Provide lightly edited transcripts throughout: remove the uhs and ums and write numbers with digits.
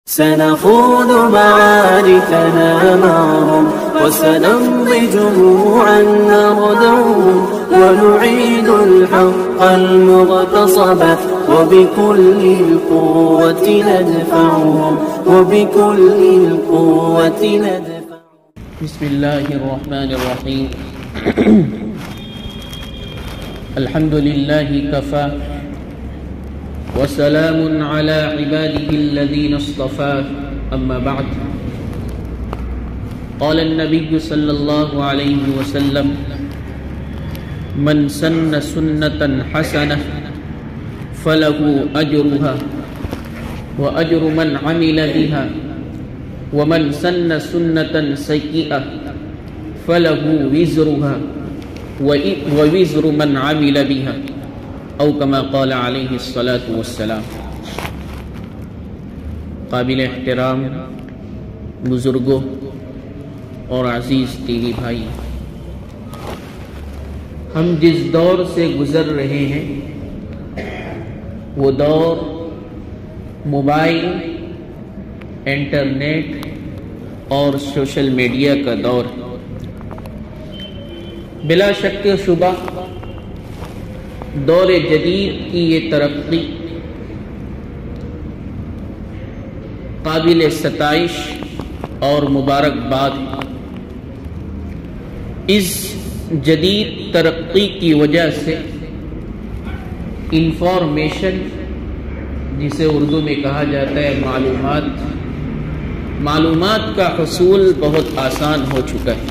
سنخوض معاركنا معهم وسنمضي جموعا نردهم ونعيد الحق المغتصب وبكل القوة ندفعهم وبكل القوة ندفعهم. بسم الله الرحمن الرحيم. الحمد لله كفى وسلام على عباده الذين اصطفى، أما بعد. قال النبي صلى الله عليه وسلم: من سن سنة حسنة فله أجرها وأجر من عمل بها، ومن سن سنة سيئة فله وزرها ووزر من عمل بها، او کما قال علیہ الصلاۃ والسلام. قابل احترام بزرگوں اور عزیز ٹی وی بھائی، ہم جس دور سے گزر رہے ہیں وہ دور موبائل، انٹرنیٹ اور سوشل میڈیا کا دور. بلا شک و شبہ دور جدید کی یہ ترقی قابل ستائش اور مبارکباد. اس جدید ترقی کی وجہ سے انفارمیشن، جسے اردو میں کہا جاتا ہے معلومات کا حصول بہت آسان ہو چکا ہے.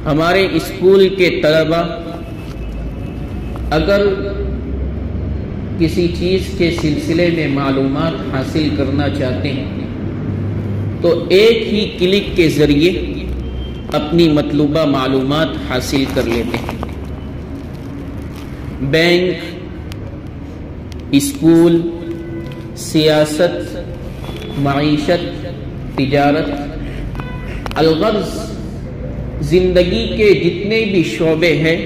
ہمارے اسکول کے طلبہ اگر کسی چیز کے سلسلے میں معلومات حاصل کرنا چاہتے ہیں تو ایک ہی کلک کے ذریعے اپنی مطلوبہ معلومات حاصل کر لیتے ہیں. بینک، اسکول، سیاست، معیشت، تجارت، الغرض زندگی کے جتنے بھی شعبے ہیں،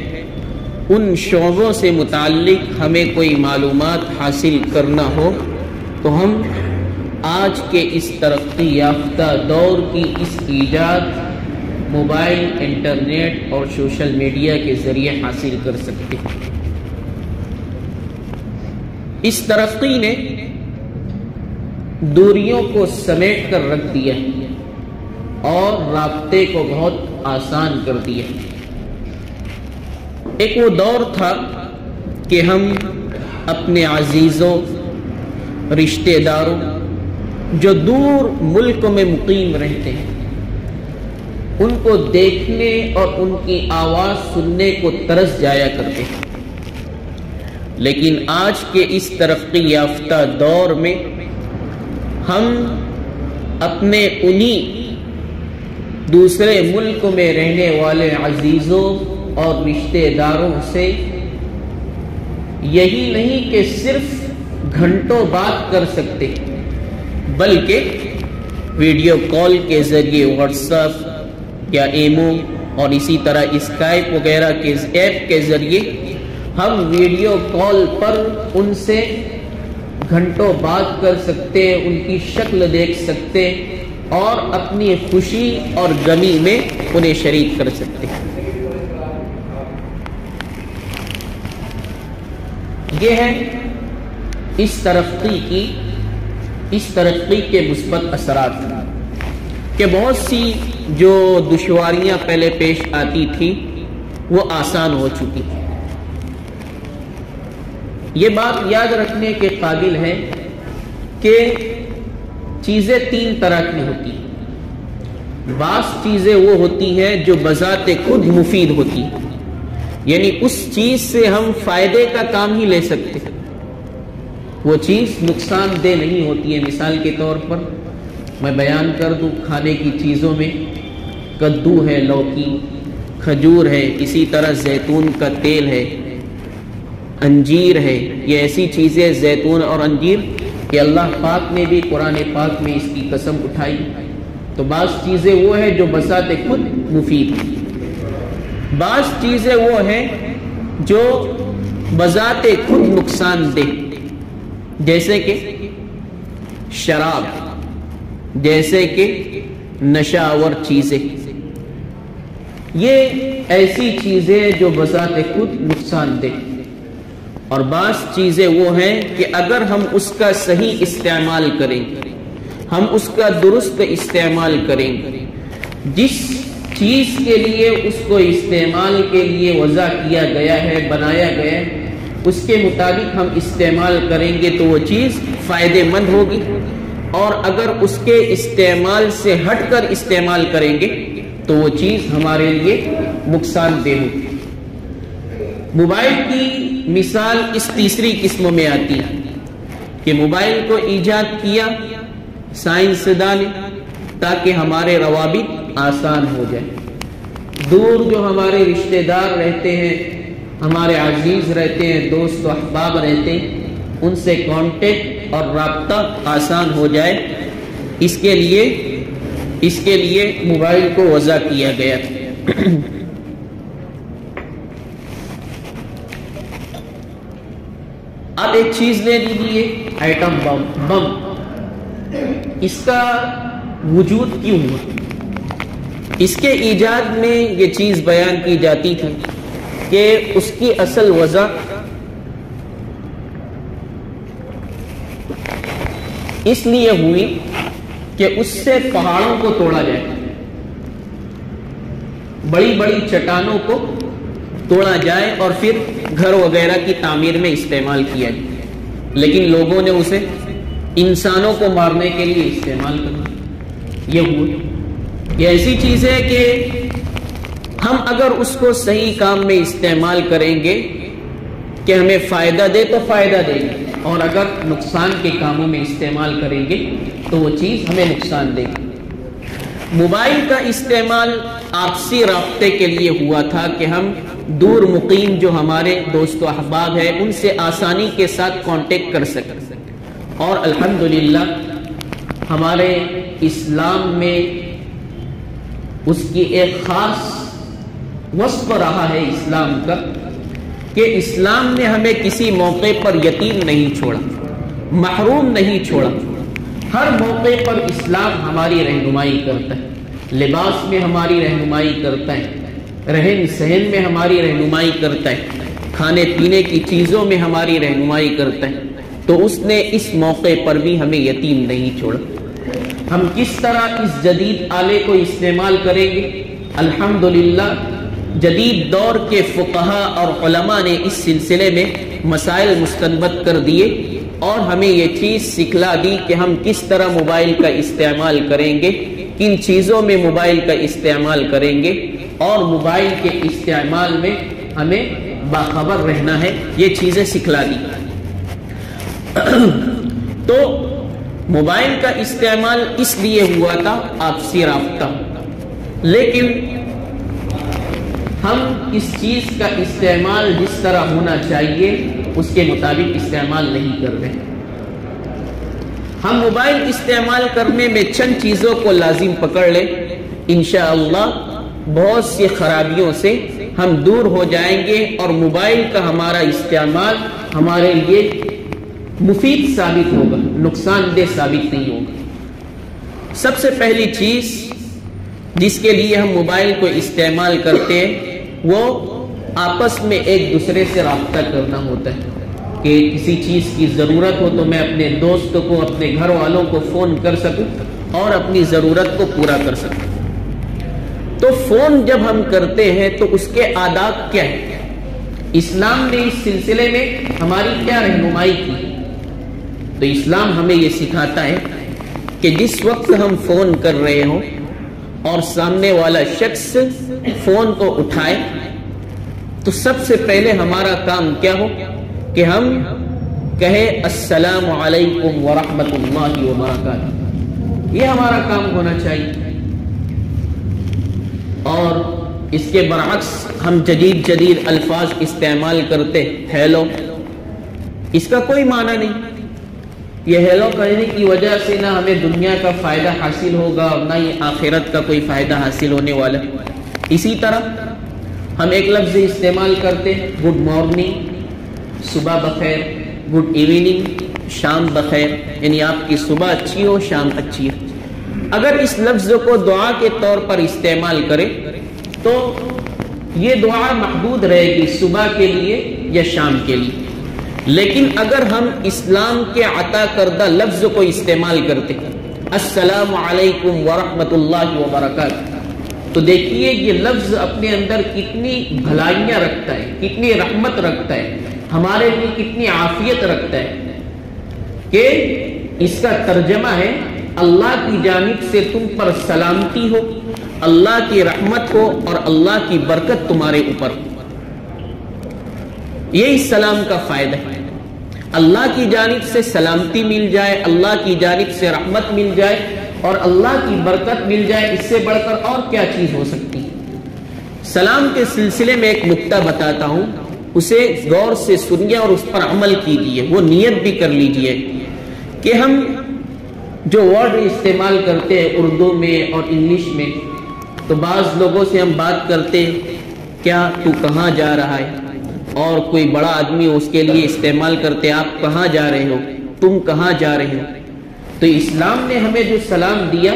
ان شعبوں سے متعلق ہمیں کوئی معلومات حاصل کرنا ہو تو ہم آج کے اس ترقی یافتہ دور کی اس ایجاد موبائل، انٹرنیٹ اور سوشل میڈیا کے ذریعے حاصل کر سکتے ہیں. اس ترقی نے دوریوں کو سمیٹ کر رکھ دیا اور رابطے کو بہت آسان کر دیا. ایک وہ دور تھا کہ ہم اپنے عزیزوں، رشتہ داروں جو دور ملک میں مقیم رہتے ہیں ان کو دیکھنے اور ان کی آواز سننے کو ترس جایا کرتے ہیں. لیکن آج کے اس ترقی یافتہ دور میں ہم اپنے انہی دوسرے ملک میں رہنے والے عزیزوں اور رشتہ داروں سے یہی نہیں کہ صرف گھنٹوں بات کر سکتے بلکہ ویڈیو کال کے ذریعے، واٹس ایپ یا ایمو اور اسی طرح اسکائپ وغیرہ کے ایپ کے ذریعے ہم ویڈیو کال پر ان سے گھنٹوں بات کر سکتے، ان کی شکل دیکھ سکتے اور اپنی خوشی اور غمی میں انہیں شریک کر سکتے. یہ ہے اس ترقی کے مثبت اثرات کہ بہت سی جو دشواریاں پہلے پیش آتی تھی وہ آسان ہو چکی. یہ بات یاد رکھنے کے قابل ہے کہ چیزیں تین طرح کی ہوتی ہیں. بعض چیزیں وہ ہوتی ہیں جو بذات خود مفید ہوتی ہیں، یعنی اس چیز سے ہم فائدے کا کام ہی لے سکتے ہیں، وہ چیز نقصان دہ نہیں ہوتی ہے. مثال کے طور پر میں بیان کر دوں، کھانے کی چیزوں میں کدو ہے، لوکی، کھجور ہے، اسی طرح زیتون کا تیل ہے، انجیر ہے. یہ ایسی چیزیں زیتون اور انجیر کہ اللہ پاک نے بھی قرآن پاک میں اس کی قسم اٹھائی. تو بعض چیزیں وہ ہیں جو بذات خود مفید ہیں، بعض چیزیں وہ ہیں جو بذات خود نقصان دہ، جیسے کہ شراب جیسے کہ نشہ آور چیزیں، یہ ایسی چیزیں جو بذات خود نقصان دہ، اور بعض چیزیں وہ ہیں کہ اگر ہم اس کا صحیح استعمال کریں، ہم اس کا درست استعمال کریں، جس چیز کے لیے اس کو استعمال کے لیے وضع کیا گیا ہے، بنایا گیا ہے، اس کے مطابق ہم استعمال کریں گے تو وہ چیز فائدے مند ہوگی، اور اگر اس کے استعمال سے ہٹ کر استعمال کریں گے تو وہ چیز ہمارے لیے نقصان دہ ہوگی۔ موبائل کی مثال اس تیسری قسم میں آتی ہے کہ موبائل کو ایجاد کیا سائنسداں نے تاکہ ہمارے روابط آسان ہو جائے، دور جو ہمارے رشتہ دار رہتے ہیں، ہمارے عزیز رہتے ہیں، دوست و احباب رہتے ہیں، ان سے کانٹیکٹ اور رابطہ آسان ہو جائے، اس کے لیے موبائل کو وضع کیا گیا۔ اب ایک چیز لے لیجیے، ایٹم بم، اس کا وجود کیوں ہوا؟ اس کے ایجاد میں یہ چیز بیان کی جاتی تھی کہ اس کی اصل وجہ اس لیے ہوئی کہ اس سے پہاڑوں کو توڑا جائے، بڑی بڑی چٹانوں کو توڑا جائے اور پھر گھر وغیرہ کی تعمیر میں استعمال کیا جائے، لیکن لوگوں نے اسے انسانوں کو مارنے کے لیے استعمال کیا۔ یہ ہوا، یہ ایسی چیز ہے کہ ہم اگر اس کو صحیح کام میں استعمال کریں گے کہ ہمیں فائدہ دے تو فائدہ دے گی، اور اگر نقصان کے کاموں میں استعمال کریں گے تو وہ چیز ہمیں نقصان دے گی۔ موبائل کا استعمال آپسی رابطے کے لیے ہوا تھا کہ ہم دور مقیم جو ہمارے دوست و احباب ہیں ان سے آسانی کے ساتھ کانٹیکٹ کر سکیں، اور الحمدللہ ہمارے اسلام میں اس کی ایک خاص وصف رہا ہے اسلام کا کہ اسلام نے ہمیں کسی موقع پر یتیم نہیں چھوڑا، محروم نہیں چھوڑا، ہر موقع پر اسلام ہماری رہنمائی کرتا ہے، لباس میں ہماری رہنمائی کرتا ہے، رہن سہن میں ہماری رہنمائی کرتا ہے، کھانے پینے کی چیزوں میں ہماری رہنمائی کرتا ہے، تو اس نے اس موقع پر بھی ہمیں یتیم نہیں چھوڑا۔ ہم کس طرح اس جدید آلے کو استعمال کریں گے؟ الحمدللہ جدید دور کے فقہا اور علماء نے اس سلسلے میں مسائل مستنبط کر دیے اور ہمیں یہ چیز سکھلا دی کہ ہم کس طرح موبائل کا استعمال کریں گے، کن چیزوں میں موبائل کا استعمال کریں گے، اور موبائل کے استعمال میں ہمیں باخبر رہنا ہے، یہ چیزیں سکھلا دی۔ تو موبائل کا استعمال اس لیے ہوا تھا آپسی رابطہ، لیکن ہم اس چیز کا استعمال جس طرح ہونا چاہیے اس کے مطابق استعمال نہیں کر رہے۔ ہم موبائل استعمال کرنے میں چند چیزوں کو لازم پکڑ لیں، انشاءاللہ بہت سی خرابیوں سے ہم دور ہو جائیں گے اور موبائل کا ہمارا استعمال ہمارے لیے مفید ثابت ہوگا، نقصان دہ ثابت نہیں ہوگا۔ سب سے پہلی چیز جس کے لیے ہم موبائل کو استعمال کرتے ہیں وہ آپس میں ایک دوسرے سے رابطہ کرنا ہوتا ہے، کہ کسی چیز کی ضرورت ہو تو میں اپنے دوست کو، اپنے گھر والوں کو فون کر سکوں اور اپنی ضرورت کو پورا کر سکوں۔ تو فون جب ہم کرتے ہیں تو اس کے آداب کیا ہیں؟ اسلام نے اس سلسلے میں ہماری کیا رہنمائی کی؟ تو اسلام ہمیں یہ سکھاتا ہے کہ جس وقت ہم فون کر رہے ہوں اور سامنے والا شخص فون کو اٹھائے تو سب سے پہلے ہمارا کام کیا ہو کہ ہم کہے السلام علیکم ورحمۃ اللہ وبرکاتہ، یہ ہمارا کام ہونا چاہیے۔ اور اس کے برعکس ہم جدید الفاظ استعمال کرتے، ہیلو، اس کا کوئی معنی نہیں۔ یہ ہیلو کہنے کی وجہ سے نہ ہمیں دنیا کا فائدہ حاصل ہوگا اور نہ ہی آخرت کا کوئی فائدہ حاصل ہونے والا۔ اسی طرح ہم ایک لفظ استعمال کرتے ہیں گڈ مارننگ، صبح بخیر، گڈ ایوننگ، شام بخیر، یعنی آپ کی صبح اچھی ہو، شام اچھی ہو۔ اگر اس لفظ کو دعا کے طور پر استعمال کرے تو یہ دعا محدود رہے گی صبح کے لیے یا شام کے لیے، لیکن اگر ہم اسلام کے عطا کردہ لفظ کو استعمال کرتے السلام علیکم ورحمۃ اللہ وبرکاتہ، تو دیکھیے یہ لفظ اپنے اندر کتنی بھلائیاں رکھتا ہے، کتنی رحمت رکھتا ہے، ہمارے لیے کتنی عافیت رکھتا ہے، کہ اس کا ترجمہ ہے اللہ کی جانب سے تم پر سلامتی ہو، اللہ کی رحمت ہو اور اللہ کی برکت تمہارے اوپر۔ یہ اس سلام کا فائدہ ہے، اللہ کی جانب سے سلامتی مل جائے، اللہ کی جانب سے رحمت مل جائے اور اللہ کی برکت مل جائے، اس سے بڑھ کر اور کیا چیز ہو سکتی ہے۔ سلام کے سلسلے میں ایک نکتہ بتاتا ہوں، اسے غور سے سنیے اور اس پر عمل کیجیے، وہ نیت بھی کر لیجیے کہ ہم جو ورڈ استعمال کرتے ہیں اردو میں اور انگلش میں، تو بعض لوگوں سے ہم بات کرتے کیا تو کہاں جا رہا ہے، اور کوئی بڑا آدمی اس کے لیے استعمال کرتے آپ کہاں جا رہے ہو، تم کہاں جا رہے ہو۔ تو اسلام نے ہمیں جو سلام دیا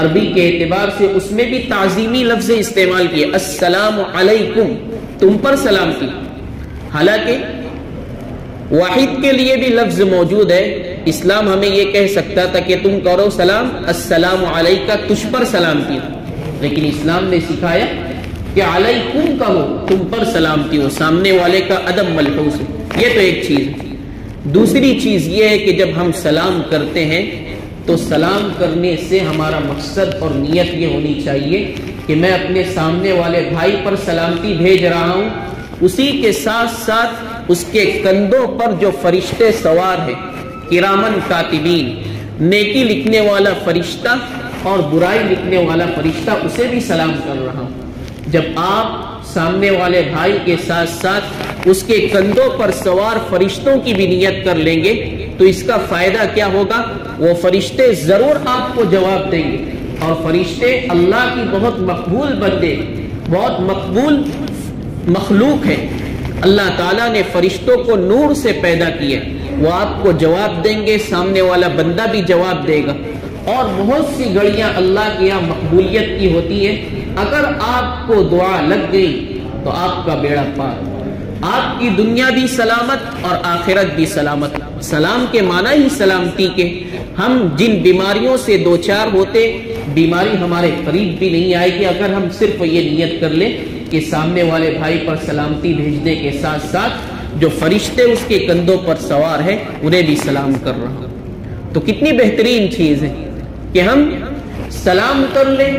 عربی کے اعتبار سے، اس میں بھی تعظیمی لفظ استعمال کیے، السلام علیکم، تم پر سلامتی۔ حالانکہ واحد کے لیے بھی لفظ موجود ہے، اسلام ہمیں یہ کہہ سکتا تھا کہ تم کرو سلام السلام علیکہ، تجھ پر سلامتی، لیکن اسلام نے سکھایا کہ علیکم کہو، تم پر سلامتی ہو، سامنے والے کا ادب ملحوظ ہو۔ یہ تو ایک چیز ہے۔ دوسری چیز یہ ہے کہ جب ہم سلام کرتے ہیں تو سلام کرنے سے ہمارا مقصد اور نیت یہ ہونی چاہیے کہ میں اپنے سامنے والے بھائی پر سلامتی بھیج رہا ہوں، اسی کے ساتھ ساتھ اس کے کندھوں پر جو فرشتے سوار ہیں، کرامن کاتبین، نیکی لکھنے والا فرشتہ اور برائی لکھنے والا فرشتہ، اسے بھی سلام کر رہا ہوں۔ جب آپ سامنے والے بھائی کے ساتھ ساتھ اس کے کندھوں پر سوار فرشتوں کی بھی نیت کر لیں گے تو اس کا فائدہ کیا ہوگا؟ وہ فرشتے ضرور آپ کو جواب دیں گے، اور فرشتے اللہ کی بہت مقبول بندے، بہت مقبول مخلوق ہے۔ اللہ تعالیٰ نے فرشتوں کو نور سے پیدا کیا، وہ آپ کو جواب دیں گے، سامنے والا بندہ بھی جواب دے گا، اور بہت سی گھڑیاں اللہ کے یہاں مقبولیت کی ہوتی ہے۔ اگر آپ کو دعا لگ گئی تو آپ کا بیڑا پار، آپ کی دنیا بھی سلامت اور آخرت بھی سلامت۔ سلام کے معنی ہی سلامتی کے، ہم جن بیماریوں سے دوچار ہوتے، بیماری ہمارے قریب بھی نہیں آئے گی اگر ہم صرف یہ نیت کر لیں کہ سامنے والے بھائی پر سلامتی بھیجنے کے ساتھ ساتھ جو فرشتے اس کے کندھوں پر سوار ہیں انہیں بھی سلام کر رہا ہوں۔ تو کتنی بہترین چیز ہے کہ ہم سلام کر لیں،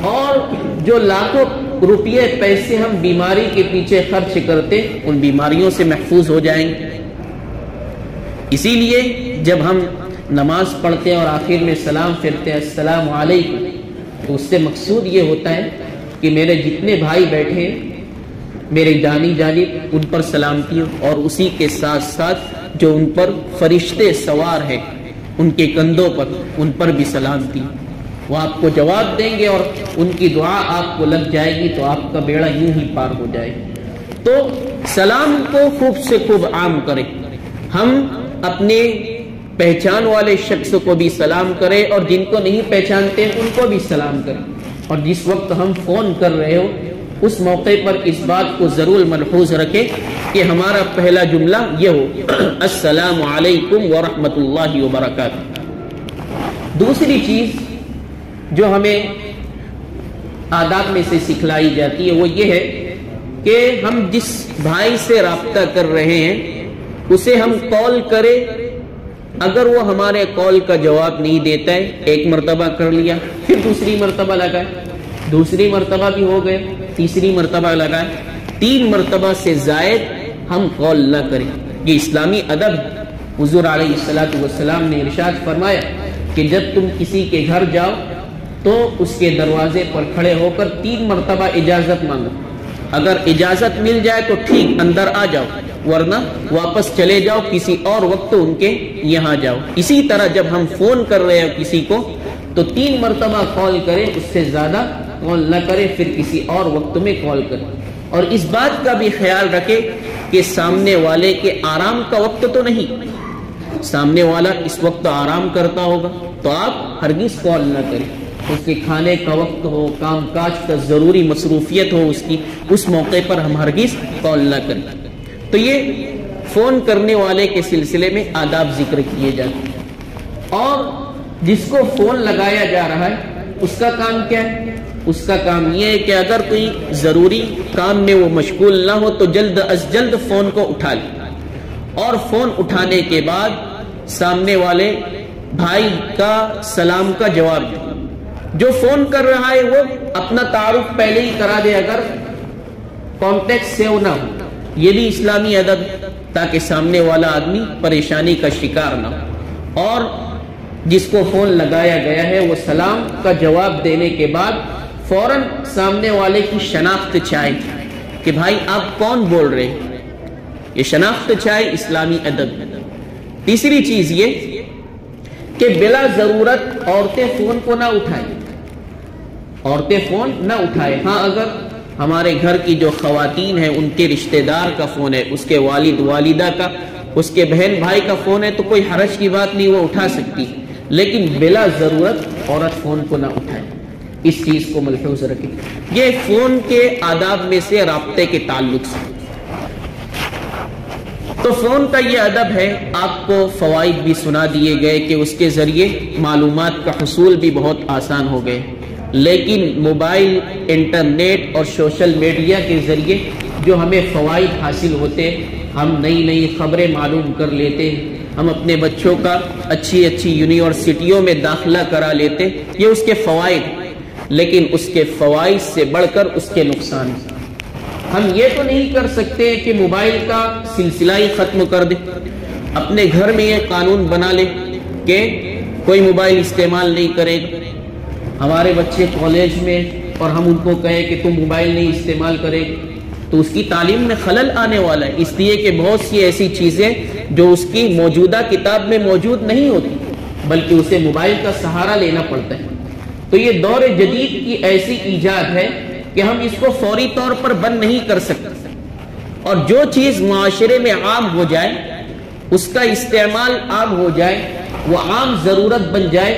اور جو لاکھوں روپیے پیسے ہم بیماری کے پیچھے خرچ کرتے ان بیماریوں سے محفوظ ہو جائیں گے۔ اسی لیے جب ہم نماز پڑھتے ہیں اور آخر میں سلام پھرتے ہیں السلام علیکم، تو اس سے مقصود یہ ہوتا ہے کہ میرے جتنے بھائی بیٹھے ہیں میرے دانی جانب ان پر سلامتی ہو، اور اسی کے ساتھ ساتھ جو ان پر فرشتے سوار ہیں ان کے کندھوں پر، ان پر بھی سلامتی، وہ آپ کو جواب دیں گے اور ان کی دعا آپ کو لگ جائے گی تو آپ کا بیڑا یوں ہی پار ہو جائے گا۔ تو سلام کو خوب سے خوب عام کریں، ہم اپنے پہچان والے شخص کو بھی سلام کریں اور جن کو نہیں پہچانتے ان کو بھی سلام کریں، اور جس وقت ہم فون کر رہے ہو اس موقع پر اس بات کو ضرور ملحوظ رکھیں کہ ہمارا پہلا جملہ یہ ہو السلام علیکم ورحمۃ اللہ وبرکاتہ۔ دوسری چیز جو ہمیں آداب میں سے سکھلائی جاتی ہے وہ یہ ہے کہ ہم جس بھائی سے رابطہ کر رہے ہیں اسے ہم کال کریں، اگر وہ ہمارے کال کا جواب نہیں دیتا ہے، ایک مرتبہ کر لیا، پھر دوسری مرتبہ لگائے، دوسری مرتبہ بھی ہو گئے، تیسری مرتبہ لگائے، 3 مرتبہ سے زائد ہم کال نہ کریں۔ یہ اسلامی ادب ہے۔ حضور علیہ الصلوۃ والسلام نے ارشاد فرمایا کہ جب تم کسی کے گھر جاؤ تو اس کے دروازے پر کھڑے ہو کر 3 مرتبہ اجازت مانگو، اگر اجازت مل جائے تو ٹھیک اندر آ جاؤ، ورنہ واپس چلے جاؤ، کسی اور وقت ان کے یہاں جاؤ۔ اسی طرح جب ہم فون کر رہے ہیں کسی کو تو 3 مرتبہ کال کریں، اس سے زیادہ کال نہ کریں، پھر کسی اور وقت میں کال کریں۔ اور اس بات کا بھی خیال رکھے کہ سامنے والے کے آرام کا وقت تو نہیں، سامنے والا اس وقت آرام کرتا ہوگا تو آپ ہرگز کال نہ کریں، اس کے کھانے کا وقت ہو، کام کاج کا ضروری مصروفیت ہو اس کی، اس موقع پر ہم ہرگز کال نہ کریں۔ تو یہ فون کرنے والے کے سلسلے میں آداب ذکر کیے جاتے ہیں۔ اور جس کو فون لگایا جا رہا ہے اس کا کام کیا ہے؟ اس کا کام یہ ہے کہ اگر کوئی ضروری کام میں وہ مشغول نہ ہو تو جلد از جلد فون کو اٹھا لے، اور فون اٹھانے کے بعد سامنے والے بھائی کا سلام کا جواب دے۔ جو فون کر رہا ہے وہ اپنا تعارف پہلے ہی کرا دے اگر کانٹیکٹ سیو نہ ہو، یہ بھی اسلامی ادب ہے تاکہ سامنے والا آدمی پریشانی کا شکار نہ ہو۔ اور جس کو فون لگایا گیا ہے وہ سلام کا جواب دینے کے بعد فوراً سامنے والے کی شناخت چاہے کہ بھائی آپ کون بول رہے ہیں، یہ شناخت چاہے، اسلامی ادب ہے۔ تیسری چیز یہ کہ بلا ضرورت عورتیں فون کو نہ اٹھائیں، عورتیں فون نہ اٹھائیں۔ ہاں اگر ہمارے گھر کی جو خواتین ہیں ان کے رشتہ دار کا فون ہے، اس کے والد والدہ کا، اس کے بہن بھائی کا فون ہے تو کوئی حرج کی بات نہیں، وہ اٹھا سکتی، لیکن بلا ضرورت عورت فون کو نہ اٹھائے، اس چیز کو ملحوظ رکھیں۔ یہ فون کے آداب میں سے رابطے کے تعلق سے۔ تو فون کا یہ ادب ہے، آپ کو فوائد بھی سنا دیے گئے کہ اس کے ذریعے معلومات کا حصول بھی بہت آسان ہو گئے، لیکن موبائل، انٹرنیٹ اور سوشل میڈیا کے ذریعے جو ہمیں فوائد حاصل ہوتے، ہم نئی نئی خبریں معلوم کر لیتے، ہم اپنے بچوں کا اچھی اچھی یونیورسٹیوں میں داخلہ کرا لیتے، یہ اس کے فوائد، لیکن اس کے فوائد سے بڑھ کر اس کے نقصان۔ ہم یہ تو نہیں کر سکتے کہ موبائل کا سلسلہ ہی ختم کر دیں، اپنے گھر میں یہ قانون بنا لے کہ کوئی موبائل استعمال نہیں کرے گا، ہمارے بچے کالج میں اور ہم ان کو کہیں کہ تم موبائل نہیں استعمال کرے گا تو اس کی تعلیم میں خلل آنے والا ہے، اس لیے کہ بہت سی ایسی چیزیں جو اس کی موجودہ کتاب میں موجود نہیں ہوتی بلکہ اسے موبائل کا سہارا لینا پڑتا ہے۔ تو یہ دور جدید کی ایسی ایجاد ہے کہ ہم اس کو فوری طور پر بند نہیں کر سکتے، اور جو چیز معاشرے میں عام ہو جائے، اس کا استعمال عام ہو جائے، وہ عام ضرورت بن جائے،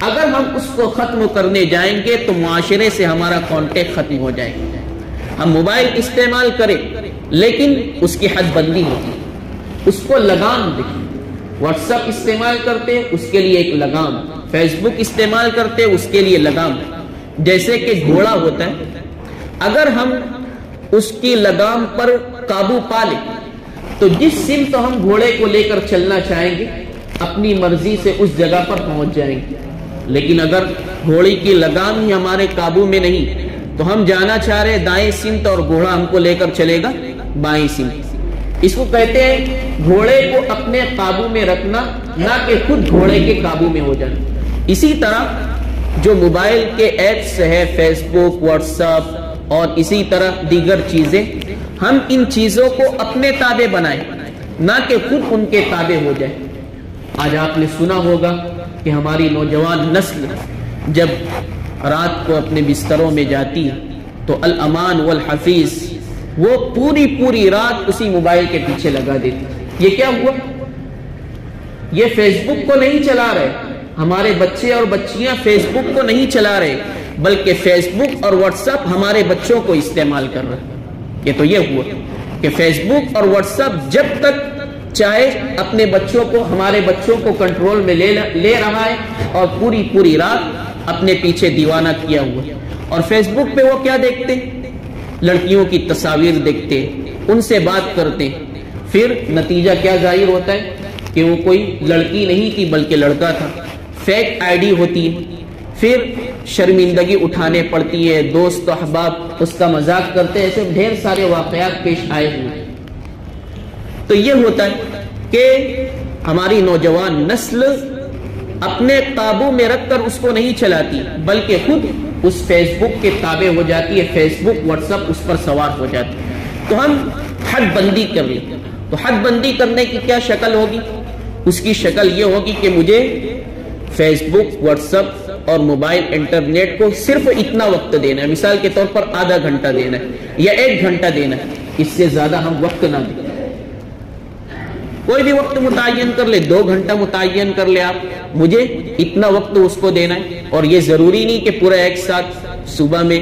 اگر ہم اس کو ختم کرنے جائیں گے تو معاشرے سے ہمارا کانٹیکٹ ختم ہو جائے گا۔ ہم موبائل استعمال کریں لیکن اس کی حد بندی ہوتی ہے، اس کو لگام دیں۔ واٹس ایپ استعمال کرتے اس کے لیے ایک لگام، فیس بک استعمال کرتے اس کے لیے لگام، جیسے کہ گھوڑا ہوتا ہے، اگر ہم اس کی لگام پر قابو پا لیں تو جس سمت ہم گھوڑے کو لے کر چلنا چاہیں گے اپنی مرضی سے اس جگہ پر پہنچ جائیں گے، لیکن اگر گھوڑے کی لگام ہی ہمارے قابو میں نہیں تو ہم جانا چاہ رہے دائیں سمت اور گھوڑا ہم کو لے کر چلے گا بائیں سمت۔ اس کو کہتے ہیں گھوڑے کو اپنے قابو میں رکھنا، نہ کہ خود گھوڑے کے قابو میں ہو جانا۔ اسی طرح جو موبائل کے ایپس ہے، فیس بک، واٹس ایپ اور اسی طرح دیگر چیزیں، ہم ان چیزوں کو اپنے تابع بنائیں، نہ کہ خود ان کے تابع ہو جائیں۔ آج آپ نے سنا ہوگا کہ ہماری نوجوان نسل جب رات کو اپنے بستروں میں جاتی ہے تو الامان والحفیظ وہ پوری رات اسی موبائل کے پیچھے لگا دیتی۔ یہ کیا ہوا؟ یہ فیس بک کو نہیں چلا رہے، ہمارے بچے اور بچیاں فیس بک کو نہیں چلا رہے بلکہ فیس بک اور واٹس ایپ ہمارے بچوں کو استعمال کر رہے۔ یہ تو یہ ہوا کہ فیس بک اور واٹس ایپ جب تک چاہے اپنے بچوں کو، ہمارے بچوں کو کنٹرول میں لے رہا ہے اور پوری رات اپنے پیچھے دیوانہ کیا ہوا۔ اور فیس بک پہ وہ کیا دیکھتے؟ لڑکیوں کی تصاویر دیکھتے، ان سے بات کرتے، پھر نتیجہ کیا ظاہر ہوتا ہے کہ وہ کوئی لڑکی نہیں تھی بلکہ لڑکا تھا، فیک آئی ڈی ہوتی ہے، پھر شرمندگی اٹھانے پڑتی ہے، دوست احباب اس کا مذاق کرتے، ایسے ڈھیر سارے واقعات پیش آئے ہوئے۔ تو یہ ہوتا ہے کہ ہماری نوجوان نسل اپنے قابو میں رکھ کر اس کو نہیں چلاتی بلکہ خود اس فیس بک کے تابع ہو جاتی ہے، فیس بک، واٹس ایپ اس پر سوار ہو جاتی ہے۔ تو ہم حد بندی کر لیں، تو حد بندی کرنے کی کیا شکل ہوگی؟ اس کی شکل یہ ہوگی کہ مجھے فیس بک، واٹس ایپ اور موبائل انٹرنیٹ کو صرف اتنا وقت دینا ہے، مثال کے طور پر آدھا گھنٹہ دینا ہے یا 1 گھنٹہ دینا ہے، اس سے زیادہ ہم وقت نہ دیں۔ کوئی بھی وقت متعین کر لے، 2 گھنٹہ متعین کر لے، آپ مجھے اتنا وقت اس کو دینا ہے۔ اور یہ ضروری نہیں کہ پورا ایک ساتھ صبح میں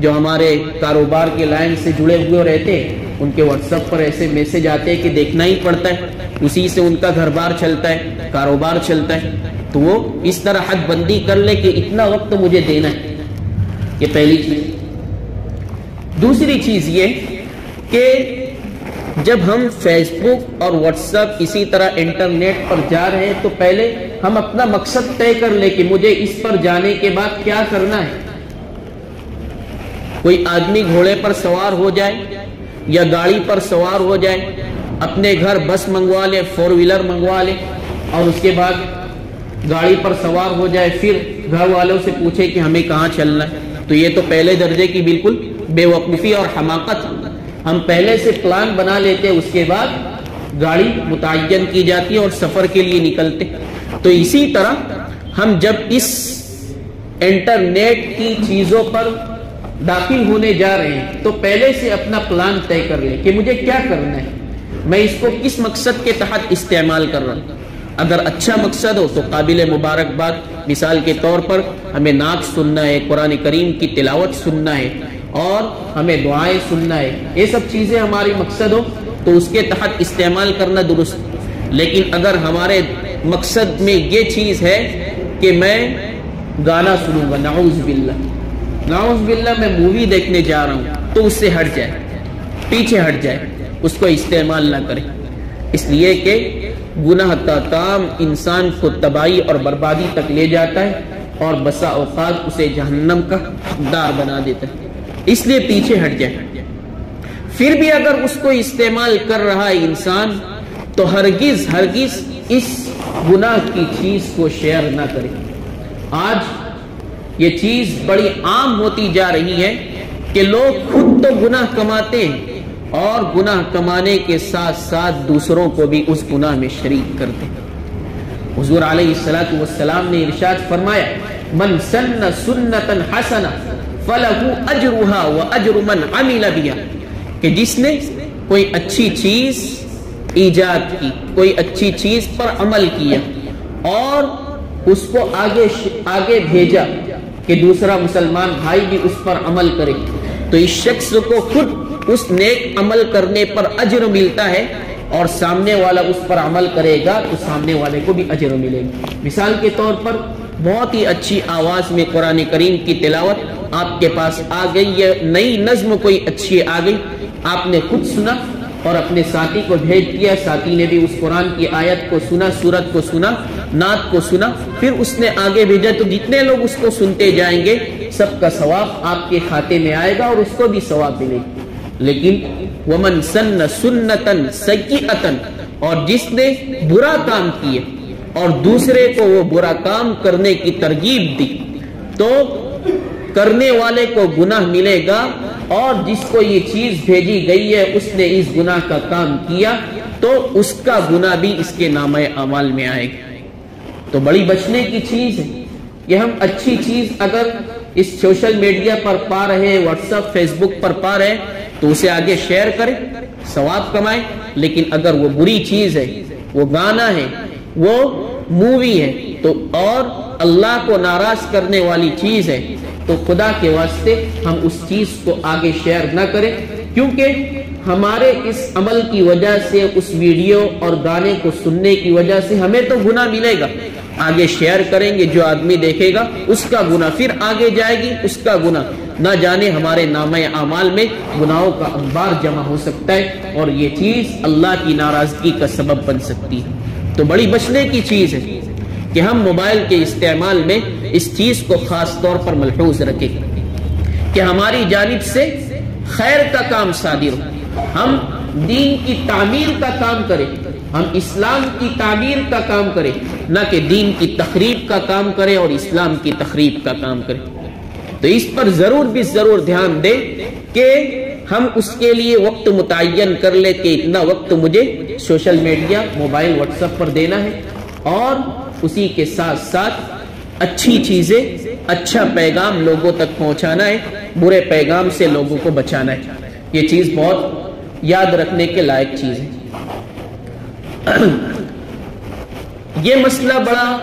جو ہمارے کاروبار کے لائن سے جڑے ہوئے رہتے ہیں ان کے واٹس ایپ پر ایسے میسج آتے ہیں کہ دیکھنا ہی پڑتا ہے، اسی سے ان کا گھر بار چلتا ہے، کاروبار چلتا ہے، تو وہ اس طرح حد بندی کر لے کہ اتنا وقت مجھے دینا ہے۔ یہ پہلی چیز۔ دوسری چیز یہ کہ جب ہم فیس بک اور واٹس ایپ اسی طرح انٹرنیٹ پر جا رہے ہیں تو پہلے ہم اپنا مقصد طے کر لیں کہ مجھے اس پر جانے کے بعد کیا کرنا ہے۔ کوئی آدمی گھوڑے پر سوار ہو جائے یا گاڑی پر سوار ہو جائے، اپنے گھر بس منگوا لے، 4 ویلر منگوا لے، اور اس کے بعد گاڑی پر سوار ہو جائے، پھر گھر والوں سے پوچھے کہ ہمیں کہاں چلنا ہے، تو یہ تو پہلے درجے کی بالکل بے وقوفی اور حماقت۔ ہم پہلے سے پلان بنا لیتے، اس کے بعد گاڑی متعین کی جاتی ہے اور سفر کے لیے نکلتے۔ تو اسی طرح ہم جب اس انٹرنیٹ کی چیزوں پر داخل ہونے جا رہے ہیں تو پہلے سے اپنا پلان طے کر لیں کہ مجھے کیا کرنا ہے، میں اس کو کس مقصد کے تحت استعمال کر رہا ہوں۔ اگر اچھا مقصد ہو تو قابل مبارکباد، مثال کے طور پر ہمیں نعت سننا ہے، قرآن کریم کی تلاوت سننا ہے اور ہمیں دعائیں سننا ہے، یہ سب چیزیں ہماری مقصد ہو تو اس کے تحت استعمال کرنا درست۔ لیکن اگر ہمارے مقصد میں یہ چیز ہے کہ میں گانا سنوں گا، نعوذ باللہ میں مووی دیکھنے جا رہا ہوں، تو اس سے ہٹ جائے، پیچھے ہٹ جائے، اس کو استعمال نہ کرے، اس لیے کہ گناہ کا کام انسان کو تباہی اور بربادی تک لے جاتا ہے اور بسا اوقات اسے جہنم کا حقدار بنا دیتا ہے، اس لیے پیچھے ہٹ جائے۔ پھر بھی اگر اس کو استعمال کر رہا ہے انسان تو ہرگز اس گناہ کی چیز کو شیئر نہ کرے۔ آج یہ چیز بڑی عام ہوتی جا رہی ہے کہ لوگ خود تو گناہ کماتے ہیں اور گناہ کمانے کے ساتھ ساتھ دوسروں کو بھی اس گناہ میں شریک کرتے ہیں۔ حضور علیہ الصلوۃ والسلام نے ارشاد فرمایا، من سن سنتا حسنہ فلہ اجرھا واجر من عمل بها، کہ جس نے کوئی اچھی چیز ایجاد کی، کوئی اچھی چیز پر عمل کیا اور اس کو آگے بھیجا کہ دوسرا مسلمان بھائی بھی اس پر عمل کرے، تو اس شخص کو خود اس نیک عمل کرنے پر اجر ملتا ہے، اور سامنے والا اس پر عمل کرے گا تو سامنے والے کو بھی اجر ملے گا۔ مثال کے طور پر بہت ہی اچھی آواز میں قرآن کریم کی تلاوت آپ کے پاس آ گئی، یا نئی نظم کوئی اچھی آ گئی، آپ نے خود سنا اور اپنے ساتھی کو بھیج دیا، ساتھی نے بھی اس قرآن کی آیت کو سنا، سورت کو سنا، نعت کو سنا، پھر اس نے آگے بھیجا، تو جتنے لوگ اس کو سنتے جائیں گے سب کا ثواب آپ کے کھاتے میں آئے گا اور اس کو بھی ثواب ملے گا۔ لیکن ومن سن سنتا سیئتا، اور جس نے برا کام کیا اور دوسرے کو وہ برا کام کرنے کی ترغیب دی تو کرنے والے کو گناہ ملے گا، اور جس کو یہ چیز بھیجی گئی ہے اس نے اس گناہ کا کام کیا تو اس کا گناہ بھی اس کے نامہ اعمال میں آئے گا۔ تو بڑی بچنے کی چیز ہے کہ ہم اچھی چیز اگر اس سوشل میڈیا پر پا رہے ہیں، واٹس ایپ فیس بک پر پا رہے ہیں، تو اسے آگے شیئر کریں، ثواب کمائیں۔ لیکن اگر وہ بری چیز ہے، وہ گانا ہے، وہ مووی ہے، تو اور اللہ کو ناراض کرنے والی چیز ہے، تو خدا کے واسطے ہم اس چیز کو آگے شیئر نہ کریں، کیونکہ ہمارے اس عمل کی وجہ سے، اس ویڈیو اور گانے کو سننے کی وجہ سے ہمیں تو گناہ ملے گا، آگے شیئر کریں گے، جو آدمی دیکھے گا اس کا گناہ پھر آگے جائے گی، اس کا گناہ نہ جانے ہمارے نامہ اعمال میں گناہوں کا انبار جمع ہو سکتا ہے، اور یہ چیز اللہ کی ناراضگی کا سبب بن سکتی ہے۔ تو بڑی بچنے کی چیز ہے کہ ہم موبائل کے استعمال میں اس چیز کو خاص طور پر ملحوظ رکھیں کہ ہماری جانب سے خیر کا کام صادر ہو، ہم دین کی تعمیر کا کام کریں، ہم اسلام کی تعمیر کا کام کریں، نہ کہ دین کی تخریب کا کام کریں اور اسلام کی تخریب کا کام کریں۔ تو اس پر ضرور دھیان دیں کہ ہم اس کے لیے وقت متعین کر لیں کہ اتنا وقت مجھے social media, mobile, WhatsApp پر دینا ہے، اور اسی کے ساتھ ساتھ اچھی چیزیں، اچھا پیغام لوگوں تک پہنچانا ہے، برے پیغام سے لوگوں کو بچانا ہے۔ یہ چیز بہت یاد رکھنے کے لائق چیز ہے۔ یہ مسئلہ بڑا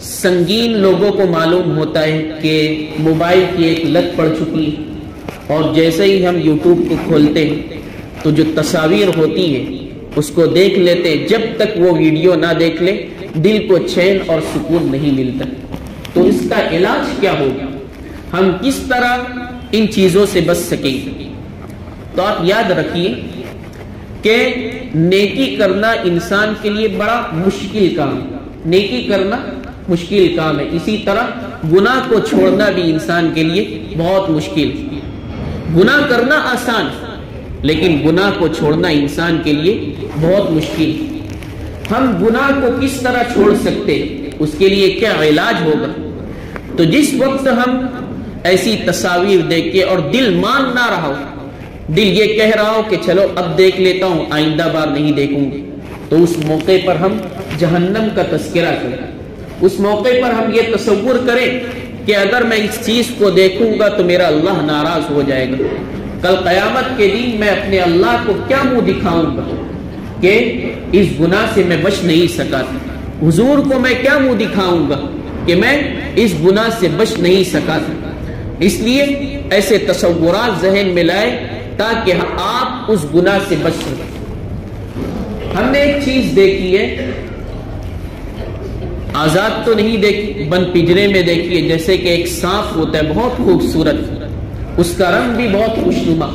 سنگین لوگوں کو معلوم ہوتا ہے کہ موبائل کی ایک لت پڑ چکی ہے، اور جیسے ہی ہم یوٹیوب کو کھولتے ہیں تو جو تصاویر ہوتی ہے اس کو دیکھ لیتے، جب تک وہ ویڈیو نہ دیکھ لے دل کو چین اور سکون نہیں ملتا۔ تو اس کا علاج کیا ہوگا؟ ہم کس طرح ان چیزوں سے بچ سکیں گے؟ تو آپ یاد رکھیے کہ نیکی کرنا انسان کے لیے بڑا مشکل کام ہے۔ نیکی کرنا مشکل کام ہے، اسی طرح گناہ کو چھوڑنا بھی انسان کے لیے بہت مشکل ہے۔ گناہ کرنا آسان لیکن گناہ کو چھوڑنا انسان کے لیے بہت مشکل ہے۔ ہم گناہ کو کس طرح چھوڑ سکتے، اس کے لیے کیا علاج ہوگا؟ تو جس وقت ہم ایسی تصاویر دیکھ کے اور دل مان نہ رہا ہو، دل یہ کہہ رہا ہو کہ چلو اب دیکھ لیتا ہوں، آئندہ بار نہیں دیکھوں گی، تو اس موقع پر ہم جہنم کا تذکرہ کریں۔ اس موقع پر ہم یہ تصور کریں کہ اگر میں اس چیز کو دیکھوں گا تو میرا اللہ ناراض ہو جائے گا، کل قیامت کے دن میں اپنے اللہ کو کیا منہ دکھاؤں گا کہ اس گناہ سے میں بچ نہیں سکا تھا، حضور کو میں کیا منہ دکھاؤں گا کہ میں اس گناہ سے بچ نہیں سکا تھا۔ اس لیے ایسے تصورات ذہن میں لائے تاکہ آپ اس گناہ سے بچ سکیں۔ ہم نے ایک چیز دیکھی ہے، آزاد تو نہیں دیکھی، بند پنجرے میں دیکھی ہے، جیسے کہ ایک سانپ ہوتا ہے بہت خوبصورت، اس کا رنگ بھی بہت خوشنما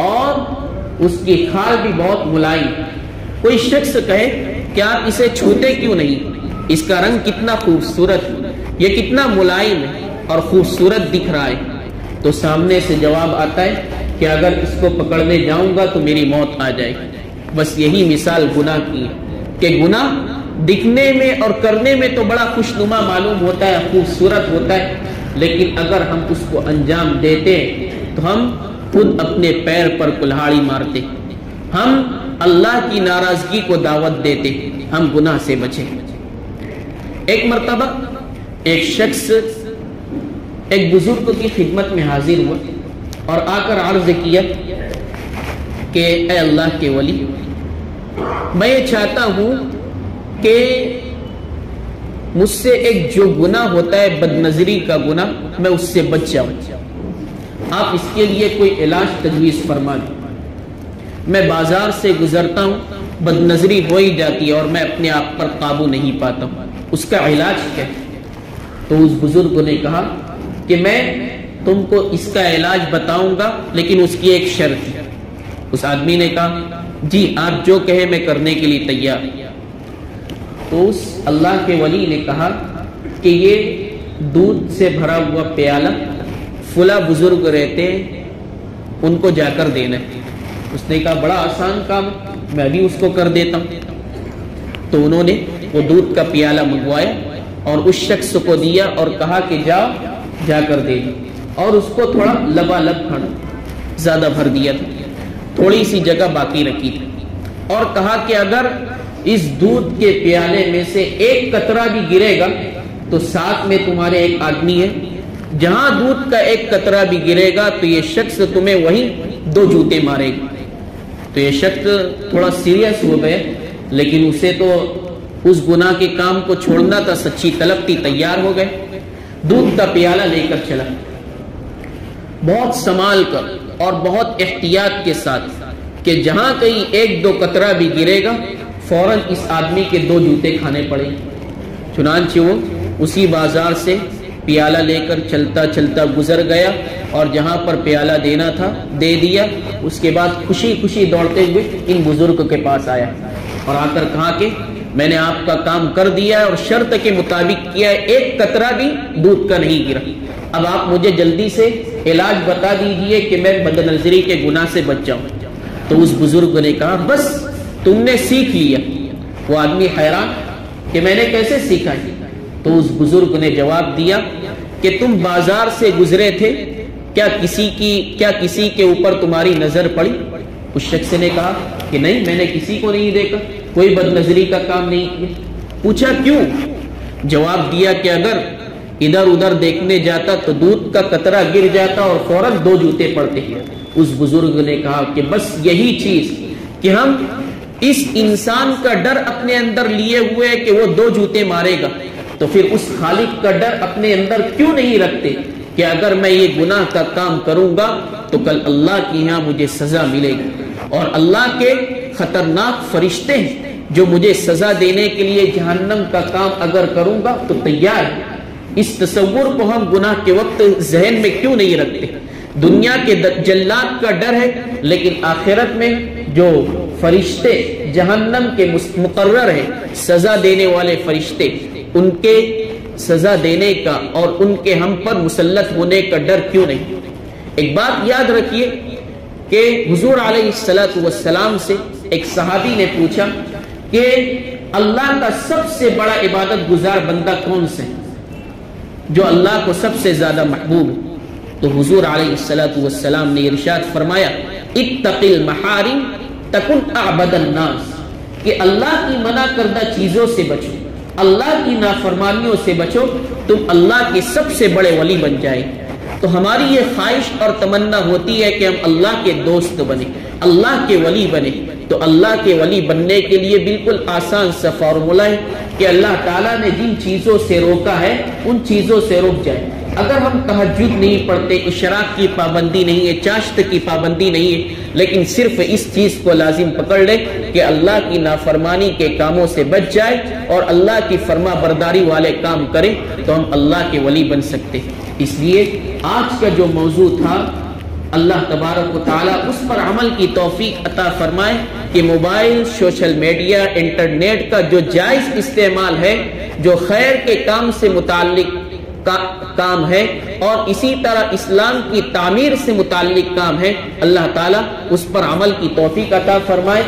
اور اس کی کھال بھی بہت ملائم۔ کوئی شخص کہے کہ آپ اسے چھوتے کیوں نہیں، اس کا رنگ کتنا خوبصورت ہے، یہ کتنا ملائم ہے اور خوبصورت دکھ رہا ہے، تو سامنے سے جواب آتا ہے کہ اگر اس کو پکڑنے جاؤں گا تو میری موت آ جائے گی۔ بس یہی مثال گناہ کی ہے کہ گناہ دکھنے میں اور کرنے میں تو بڑا خوشنما معلوم ہوتا ہے، خوبصورت ہوتا ہے، لیکن اگر ہم اس کو انجام دیتے تو ہم خود اپنے پیر پر کلہاڑی مارتے، ہم اللہ کی ناراضگی کو دعوت دیتے، ہم گناہ سے بچیں۔ ایک مرتبہ ایک شخص ایک بزرگ کی خدمت میں حاضر ہوا اور آ کر عرض کیا کہ اے اللہ کے ولی، میں یہ چاہتا ہوں کہ مجھ سے ایک جو گناہ ہوتا ہے بد نظری کا گناہ، میں اس سے بچ جاؤں، آپ اس کے لیے کوئی علاج تجویز فرما دیں۔ میں بازار سے گزرتا ہوں، بد نظری ہو ہی جاتی ہے اور میں اپنے آپ پر قابو نہیں پاتا ہوں، اس کا علاج کیا ہے؟ تو اس بزرگ نے کہا کہ میں تم کو اس کا علاج بتاؤں گا لیکن اس کی ایک شرط ہے۔ اس آدمی نے کہا جی آپ جو کہیں میں کرنے کے لیے تیار۔ تو اس اللہ کے ولی نے کہا کہ یہ دودھ سے بھرا ہوا پیالہ فلاں بزرگ رہتے ہیں، ان کو جا کر دینا ہے۔ اس نے کہا بڑا آسان کام، میں بھی اس کو کر دیتا ہوں۔ تو انہوں نے وہ دودھ کا پیالہ منگوایا اور اس شخص کو دیا اور کہا کہ جاؤ جا کر دے دو، اور اس کو تھوڑا لبالب بھرا، زیادہ بھر دیا تھا، تھوڑی سی جگہ باقی رکھی تھی، اور کہا کہ اگر اس دودھ کے پیالے میں سے ایک قطرہ بھی گرے گا تو ساتھ میں تمہارے ایک آدمی ہے، جہاں دودھ کا ایک قطرہ بھی گرے گا تو یہ شخص تمہیں وہیں 2 جوتے مارے گا۔ تو یہ شخص تھوڑا سیریس ہو گئے، لیکن اسے تو اس گناہ کے کام کو چھوڑنا تھا، سچی طلب تھی، تیار ہو گئے، دودھ کا پیالہ لے کر چلا، بہت سنبھال کر اور بہت احتیاط کے ساتھ کہ جہاں کہیں 1-2 قطرہ بھی گرے گا فوراً اس آدمی کے 2 جوتے کھانے پڑے۔ چنانچہ وہ اسی بازار سے پیالہ لے کر چلتا چلتا گزر گیا اور جہاں پر پیالہ دینا تھا دے دیا۔ اس کے بعد خوشی خوشی دوڑتے ہوئے ان بزرگ کے پاس آیا اور آ کر کہا کہ میں نے آپ کا کام کر دیا اور شرط کے مطابق کیا، 1 قطرہ بھی دودھ کا نہیں گرا، اب آپ مجھے جلدی سے علاج بتا دیجئے کہ میں بد نظری کے گناہ سے بچ جاؤں۔ تو اس بزرگ نے کہا بس تم نے سیکھ لیا۔ وہ آدمی حیران کہ میں نے کیسے سیکھا؟ تو اس بزرگ نے جواب دیا کہ تم بازار سے گزرے تھے، کیا کسی کے اوپر تمہاری نظر پڑی؟ اس شخص نے کہا کہ نہیں، میں نے کسی کو نہیں دیکھا، کوئی بد نظری کا کام نہیں کیا۔ پوچھا کیوں؟ جواب دیا کہ اگر ادھر ادھر دیکھنے جاتا تو دودھ کا قطرہ گر جاتا اور فوراً 2 جوتے پڑتے ہیں۔ اس بزرگ نے کہا کہ بس یہی چیز کہ ہم اس انسان کا ڈر اپنے اندر لیے ہوئے کہ وہ 2 جوتے مارے گا، تو پھر اس خالق کا ڈر اپنے اندر کیوں نہیں رکھتے کہ اگر میں یہ گناہ کا کام کروں گا تو کل اللہ کی یہاں مجھے سزا ملے گی، اور اللہ کے خطرناک فرشتے ہیں جو مجھے سزا دینے کے لیے جہنم کا کام اگر کروں گا تو تیار ہے۔ اس تصور کو ہم گناہ کے وقت ذہن میں کیوں نہیں رکھتے؟ دنیا کے جلات کا ڈر ہے، لیکن آخرت میں جو فرشتے جہنم کے مقرر ہیں، سزا دینے والے فرشتے، ان کے سزا دینے کا اور ان کے ہم پر مسلط ہونے کا ڈر کیوں نہیں؟ ایک بات یاد رکھیے کہ حضور علیہ السلام سے ایک صحابی نے پوچھا کہ اللہ کا سب سے بڑا عبادت گزار بندہ کون سے ہے جو اللہ کو سب سے زیادہ محبوب ہے؟ تو حضور علیہ السلام نے ارشاد فرمایا اتق المحارم تکن اعبد الناس، کہ اللہ کی منع کردہ چیزوں سے بچو، اللہ کی نافرمانیوں سے بچو، تم اللہ کے سب سے بڑے ولی بن جائے۔ تو ہماری یہ خواہش اور تمنا ہوتی ہے کہ ہم اللہ کے دوست بنے، اللہ کے ولی بنے۔ تو اللہ کے ولی بننے کے لیے بالکل آسان سا فارمولہ ہے کہ اللہ تعالیٰ نے جن چیزوں سے روکا ہے ان چیزوں سے رک جائے۔ اگر ہم تہجد نہیں پڑھتے، اشراق کی پابندی نہیں ہے، چاشت کی پابندی نہیں ہے، لیکن صرف اس چیز کو لازم پکڑ لے کہ اللہ کی نافرمانی کے کاموں سے بچ جائے اور اللہ کی فرما برداری والے کام کرے، تو ہم اللہ کے ولی بن سکتے ہیں۔ اس لیے آج کا جو موضوع تھا، اللہ تبارک و تعالیٰ اس پر عمل کی توفیق عطا فرمائے کہ موبائل، سوشل میڈیا، انٹرنیٹ کا جو جائز استعمال ہے، جو خیر کے کام سے متعلق کام ہے اور اسی طرح اسلام کی تعمیر سے متعلق کام ہے، اللہ تعالیٰ اس پر عمل کی توفیق عطا فرمائے۔